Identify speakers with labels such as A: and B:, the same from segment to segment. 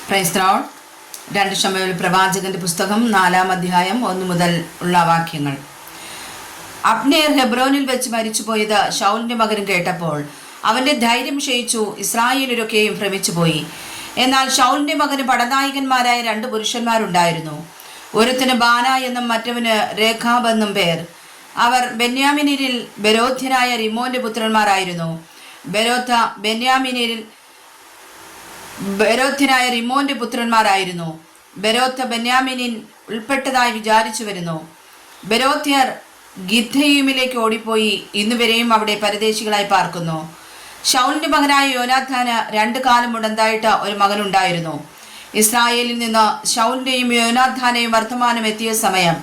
A: Praise the Lord. 2 ശമൂവേൽ പ്രവാചകന്റെ പുസ്തകം 4-ാം അധ്യായം 1 മുതൽ ഉള്ള വാക്യങ്ങൾ. അബ്നേർ ഹെബ്രോനിൽ വെച്ച് മരിച്ചുപോയത് ശൗലിന്റെ മകനും കേട്ടപ്പോൾ അവന്റെ ധൈര്യം ക്ഷയിച്ചു, ഇസ്രായേലരൊക്കെയും ഭ്രമിച്ചുപോയി. എന്നാൽ ശൗലിന്റെ മകന് പടനായകന്മാരായ 2 പുരുഷന്മാരുണ്ടായിരുന്നു. ഒരുത്തിന് ബാന എന്നും മറ്റവന് രേഖാബ് എന്നും പേർ. അവർ ബെന്യാമിനിൽ ബെരോഥ്യനായ റിമോന്റെ പുത്രന്മാരായിരുന്നു. ബെരോഥ്യനായ റിമോന്റെ പുത്രന്മാരായിരുന്നു. ബെരോത്ത് ബെന്യാമിനിൻ ഉൾപ്പെട്ടതായി വിചാരിച്ചു വരുന്നു. ബെരോഥ്യർ ഗിദ്ദയീമിലേക്ക് ഓടിപ്പോയി ഇന്നുവരെയും അവിടെ പരദേശികളായി പാർക്കുന്നു. ശൗലിന്റെ മകനായ യോനാഥാന് 2 കാലം മുടന്തായിട്ട് ഒരു മകനുണ്ടായിരുന്നു. ഇസ്രായേലിൽ നിന്ന് ശൗലിന്റെയും യോനാഥാനെയും വർത്തമാനം എത്തിയ സമയം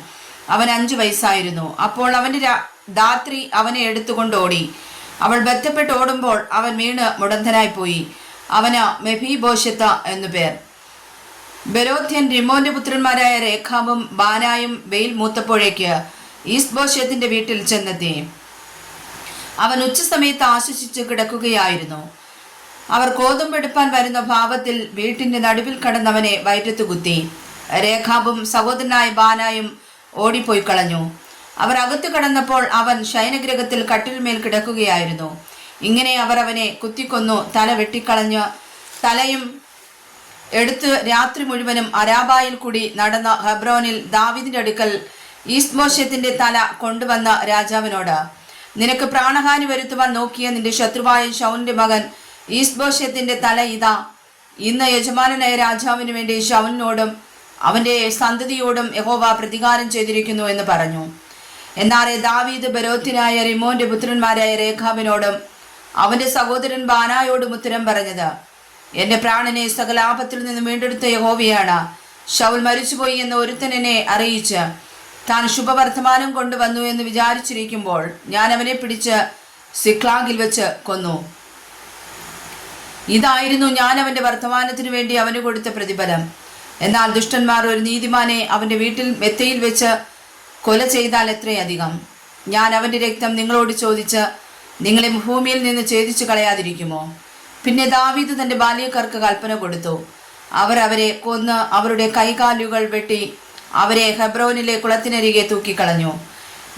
A: അവൻ 5 വയസ്സായിരുന്നു. അപ്പോൾ അവന്റെ ധാത്രി അവനെ എടുത്തുകൊണ്ട് ഓടി. അവൾ ബന്ധപ്പെട്ട് ഓടുമ്പോൾ അവൻ വീണ് മുടന്തനായി പോയി. അവന് മെഫീബോശെത്ത് എന്നു പേർ. ബെരോഥ്യൻ റിമോന്റെ പുത്രന്മാരായ രേഖാബും ബാനായും വെയിൽ മൂത്തപ്പോഴേക്ക് ഈസ്ബോശെത്തിന്റെ വീട്ടിൽ ചെന്നെത്തി. അവൻ ഉച്ചസമയത്ത് ആശ്വസിച്ച് കിടക്കുകയായിരുന്നു. അവർ കോതുമ്പെടുപ്പാൻ വരുന്ന ഭാവത്തിൽ വീട്ടിന്റെ നടുവിൽ കടന്നവനെ വയറ്റത്തു കുത്തി. രേഖാബും സഹോദരനായ ബാനായും ഓടിപ്പോയി കളഞ്ഞു. അവർ അകത്ത് കടന്നപ്പോൾ അവൻ ശയനഗ്രഹത്തിൽ കട്ടിൽമേൽ കിടക്കുകയായിരുന്നു. ഇങ്ങനെ അവർ അവനെ കുത്തിക്കൊന്നു. തല വെട്ടിക്കളഞ്ഞ് തലയും എടുത്ത് രാത്രി മുഴുവനും അരാബായിൽ കൂടി നടന്ന ഹെബ്രോനിൽ ദാവീദിന്റെ അടുക്കൽ ഈസ്ബോശെത്തിന്റെ തല കൊണ്ടുവന്ന രാജാവിനോട്, നിനക്ക് പ്രാണഹാനി വരുത്തുവാൻ നോക്കിയ നിന്റെ ശത്രുവായ ശൗലിന്റെ മകൻ ഈസ്ബോശെത്തിന്റെ തല ഇതാ. ഇന്ന് യജമാനനായ രാജാവിന് വേണ്ടി ശൗലിനോടും അവന്റെ സന്തതിയോടും യഹോവ പ്രതികാരം ചെയ്തിരിക്കുന്നു എന്ന് പറഞ്ഞു. എന്നാറെ ദാവീദ് ബെരോഥ്യനായ റിമോന്റെ പുത്രന്മാരായ രേഖാബിനോടും അവന്റെ സഹോദരൻ ബാനായോടും ഉത്തരം പറഞ്ഞത്, എന്റെ പ്രാണനെ സകലാപത്തിൽ നിന്ന് വീണ്ടെടുത്ത യഹോവയാണ്. ശൗൽ മരിച്ചുപോയി എന്ന് ഒരുത്തൻ എന്നെ അറിയിച്ച് താൻ ശുഭവർത്തമാനം കൊണ്ടുവന്നു എന്ന് വിചാരിച്ചിരിക്കുമ്പോൾ ഞാൻ അവനെ പിടിച്ച് സിക്ലാഗിൽ വെച്ച് കൊന്നു. ഇതായിരുന്നു ഞാൻ അവന്റെ വർത്തമാനത്തിനു വേണ്ടി അവന് കൊടുത്ത പ്രതിഫലം. എന്നാൽ ദുഷ്ടന്മാർ ഒരു നീതിമാനെ അവന്റെ വീട്ടിൽ മെത്തയിൽ വെച്ച് കൊല ചെയ്താൽ എത്രയധികം. ഞാൻ അവന്റെ രക്തം നിങ്ങളോട് ചോദിച്ച് നിങ്ങളെ ഭൂമിയിൽ നിന്ന് ഛേദിച്ചു കളയാതിരിക്കുമോ? പിന്നെ ദാവീദ് തന്റെ ബാല്യക്കാർക്ക് കൽപ്പന കൊടുത്തു. അവർ അവരെ കൊന്ന് അവരുടെ കൈകാലുകൾ വെട്ടി അവരെ ഹെബ്രോനിലെ കുളത്തിനരികെ തൂക്കിക്കളഞ്ഞു.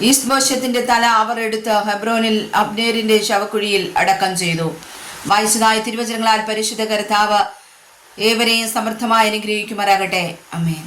A: ഈസ്ബോശെത്തിന്റെ തല അവർ എടുത്ത് ഹെബ്രോനിൽ അബ്നേരിന്റെ ശവക്കുഴിയിൽ അടക്കം ചെയ്തു. വായിച്ചതായ തിരുവചനങ്ങളാൽ പരിശുദ്ധ കർത്താവ് ഏവരെയും സമർത്ഥമായി അനുഗ്രഹിക്കുമാറാകട്ടെ. ആമേൻ.